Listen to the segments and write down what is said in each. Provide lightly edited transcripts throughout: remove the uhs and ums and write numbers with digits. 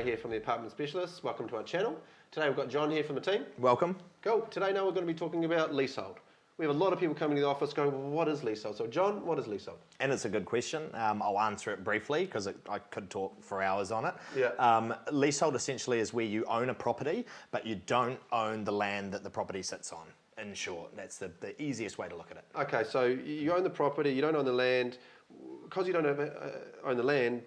Ray here from the Apartment Specialists. Welcome to our channel. Today we've got John here from the team. Welcome. Cool. Today now we're going to be talking about leasehold. We have a lot of people coming to the office going, well, what is leasehold? So John, what is leasehold? And it's a good question. I'll answer it briefly because I could talk for hours on it. Yeah. Leasehold essentially is where you own a property, but you don't own the land that the property sits on. In short, that's the easiest way to look at it. Okay, so you own the property, you don't own the land. Because you don't own the land,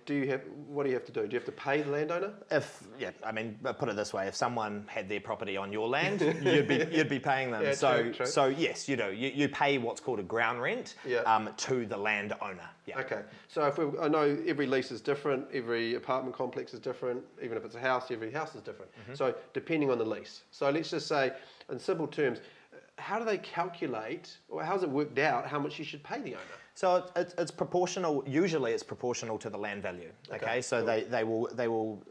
what do you have to do? Do you have to pay the landowner? Put it this way: if someone had their property on your land, you'd be paying them. Yeah, true. So yes, you do. You pay what's called a ground rent to the landowner. Yeah. Okay. So I know every lease is different, every apartment complex is different. Even if it's a house, every house is different. Mm-hmm. So depending on the lease. So let's just say, in simple terms, how do they calculate, or how's it worked out how much you should pay the owner? So it's proportional. Usually, it's proportional to the land value. Okay, so cool. they will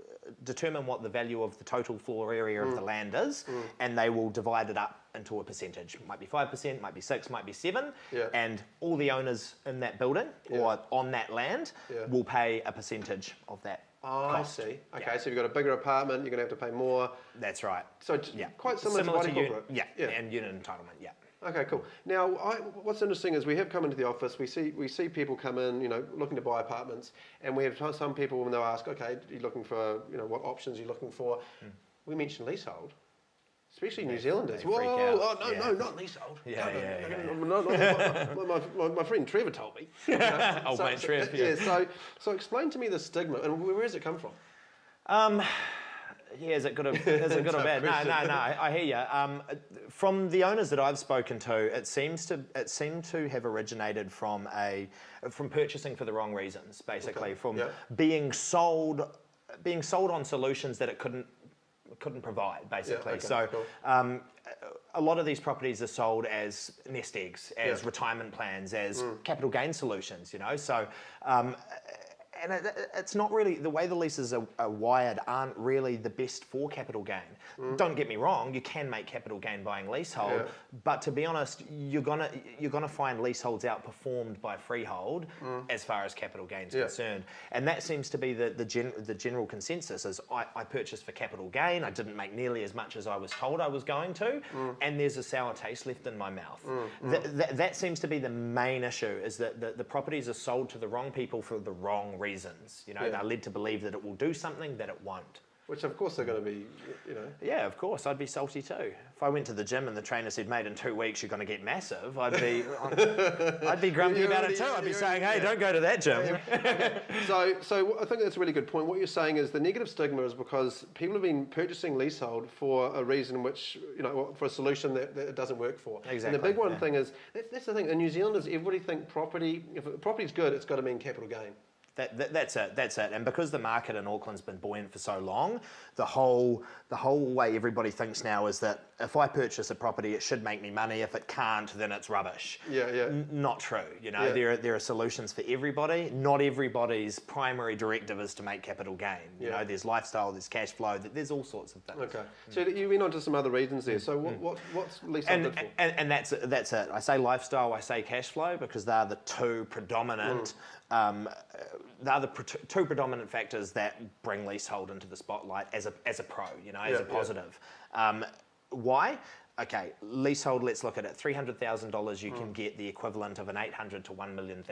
determine what the value of the total floor area of the land is, and they will divide it up into a percentage. Might be 5%, might be 6%, might be 7%, and all the owners in that building or on that land will pay a percentage of that. Oh, cost. I see. Okay, so if you've got a bigger apartment, you're going to have to pay more. That's right. So quite similar to corporate. And unit entitlement. Yeah. Okay, cool. Now, what's interesting is we have come into the office. We see people come in, looking to buy apartments, and we have some people when they'll ask, okay, you're looking for, what options you're looking for. We mentioned leasehold. Especially New Zealanders. Whoa! Oh no, not leasehold. My friend Trevor told me. Old mate Trevor. Yeah. So explain to me the stigma, and where does it come from? Is it good or bad? No. I hear you. From the owners that I've spoken to, it seemed to have originated from purchasing for the wrong reasons, basically, from being sold on solutions that it couldn't provide, basically. A lot of these properties are sold as nest eggs, as retirement plans, as capital gain solutions, So, and it's not really, the way the leases are wired aren't really the best for capital gain. Don't get me wrong, you can make capital gain buying leasehold, but to be honest, you're gonna find leaseholds outperformed by freehold as far as capital gain is concerned. And that seems to be the general consensus is I purchased for capital gain, I didn't make nearly as much as I was told I was going to, and there's a sour taste left in my mouth. That seems to be the main issue, is that the properties are sold to the wrong people for the wrong reasons. They're led to believe that it will do something that it won't. Which of course they're going to be, Yeah, of course. I'd be salty too. If I went to the gym and the trainer said, mate, in 2 weeks you're going to get massive, I'd be grumpy about it too. I'd be saying, hey, don't go to that gym. So I think that's a really good point. What you're saying is the negative stigma is because people have been purchasing leasehold for a reason which, for a solution that it doesn't work for. Exactly. And the big one thing is, that's the thing, in New Zealanders, everybody think if a property's good, it's got to mean capital gain. That's it. And because the market in Auckland's been buoyant for so long, the whole way everybody thinks now is that if I purchase a property, it should make me money. If it can't, then it's rubbish. Not true. There are solutions for everybody. Not everybody's primary directive is to make capital gain. There's lifestyle, there's cash flow, there's all sorts of things. Okay. So you went on to some other reasons there. So what's leasehold good for? And that's it. I say lifestyle, I say cash flow, because they're the two predominant two predominant factors that bring leasehold into the spotlight as a pro, as a positive. Why? Okay, leasehold, let's look at it. $300,000, you can get the equivalent of an $800,000 to $1 million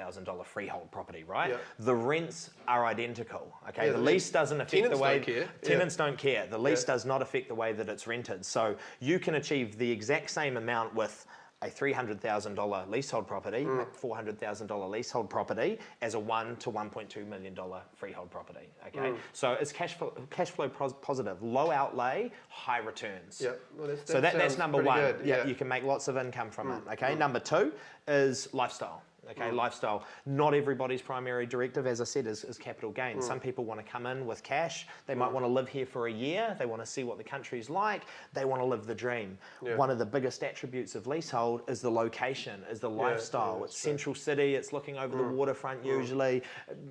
freehold property, right? The rents are identical. Okay, the lease doesn't affect the way tenants don't care. The lease does not affect the way that it's rented. So you can achieve the exact same amount with a $300,000 leasehold property, $400,000 leasehold property, as a $1 to $1.2 million freehold property. Okay, so it's cash flow positive, low outlay, high returns. Well, that's number one. Good. You can make lots of income from it. Okay, number two is lifestyle. Okay, lifestyle. Not everybody's primary directive, as I said, is capital gain. Some people want to come in with cash. They might want to live here for a year. They want to see what the country's like. They want to live the dream. One of the biggest attributes of leasehold is the location, is the lifestyle. It's central city. It's looking over the waterfront usually,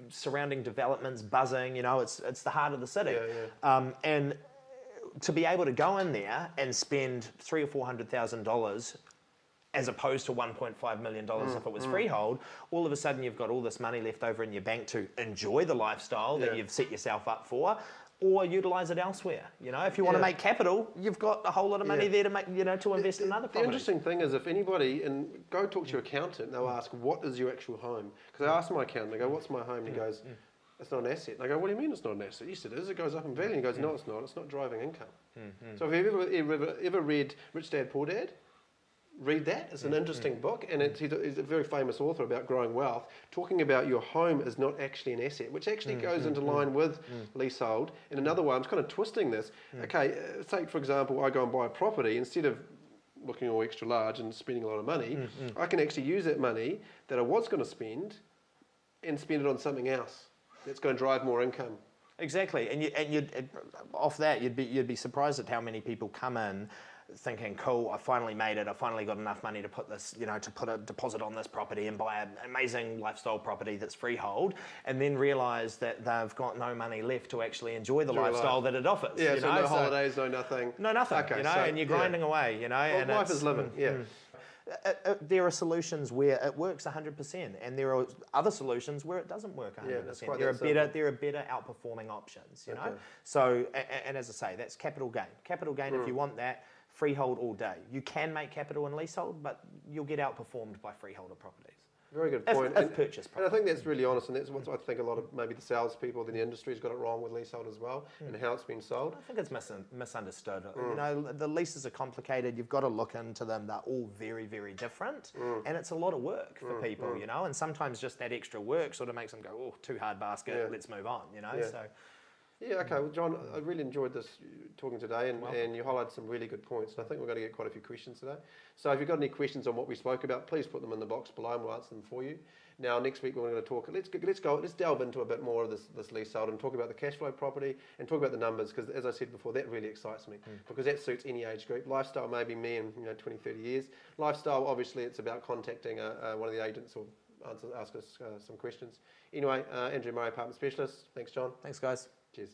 surrounding developments, buzzing. It's the heart of the city. And to be able to go in there and spend $300,000 or $400,000 as opposed to $1.5 million if it was freehold, all of a sudden you've got all this money left over in your bank to enjoy the lifestyle that you've set yourself up for. or utilise it elsewhere. You know, if you want to make capital, you've got a whole lot of money there to make, you know, to invest in other properties. The interesting thing is, if anybody, and go talk to your accountant, they'll ask, what is your actual home? Because I asked my accountant, I go, what's my home? And he goes, it's not an asset. And I go, what do you mean it's not an asset? Yes, it is. It goes up in value. And he goes, no, it's not. It's not driving income. So if you've ever read Rich Dad, Poor Dad, read that. It's an interesting book, and he's a very famous author about growing wealth, talking about your home is not actually an asset, which actually goes into line with leasehold. In another way, I'm kind of twisting this. Okay, say, for example, I go and buy a property, instead of looking all extra large and spending a lot of money, I can actually use that money that I was going to spend and spend it on something else that's going to drive more income. Exactly, and you'd off that, you'd be surprised at how many people come in thinking, cool, I finally made it, I finally got enough money to put this, you know, to put a deposit on this property and buy an amazing lifestyle property that's freehold, and then realise that they've got no money left to actually enjoy the lifestyle that it offers. Yeah, you so know? no holidays, no nothing. No nothing, okay, you know, so, and you're grinding away, you know. Well, and life is living, there are solutions where it works 100%, and there are other solutions where it doesn't work 100%. There are better outperforming options, you know. So, and as I say, that's capital gain. Capital gain, if you want that, freehold all day. You can make capital in leasehold, but you'll get outperformed by freeholder properties. Very good point. If purchased property. And I think that's really honest, and that's what I think a lot of maybe the salespeople in the industry's got it wrong with leasehold as well, and how it's been sold. I think it's misunderstood. You know, the leases are complicated. You've got to look into them. They're all very, very different, and it's a lot of work for people. You know, and sometimes just that extra work sort of makes them go, "Oh, too hard basket. Let's move on." You know, so. Yeah, okay. Well, John, I really enjoyed this talking today, and you highlighted some really good points. And I think we're going to get quite a few questions today. So if you've got any questions on what we spoke about, please put them in the box below, and we'll answer them for you. Now, next week we're going to talk. Let's delve into a bit more of this leasehold and talk about the cash flow property and talk about the numbers, because as I said before, that really excites me because that suits any age group. Lifestyle, maybe me in 20, 30 years. Lifestyle, obviously, it's about contacting one of the agents or ask us some questions. Anyway, Andrew Murray, apartment specialist. Thanks, John. Thanks, guys. Cheers.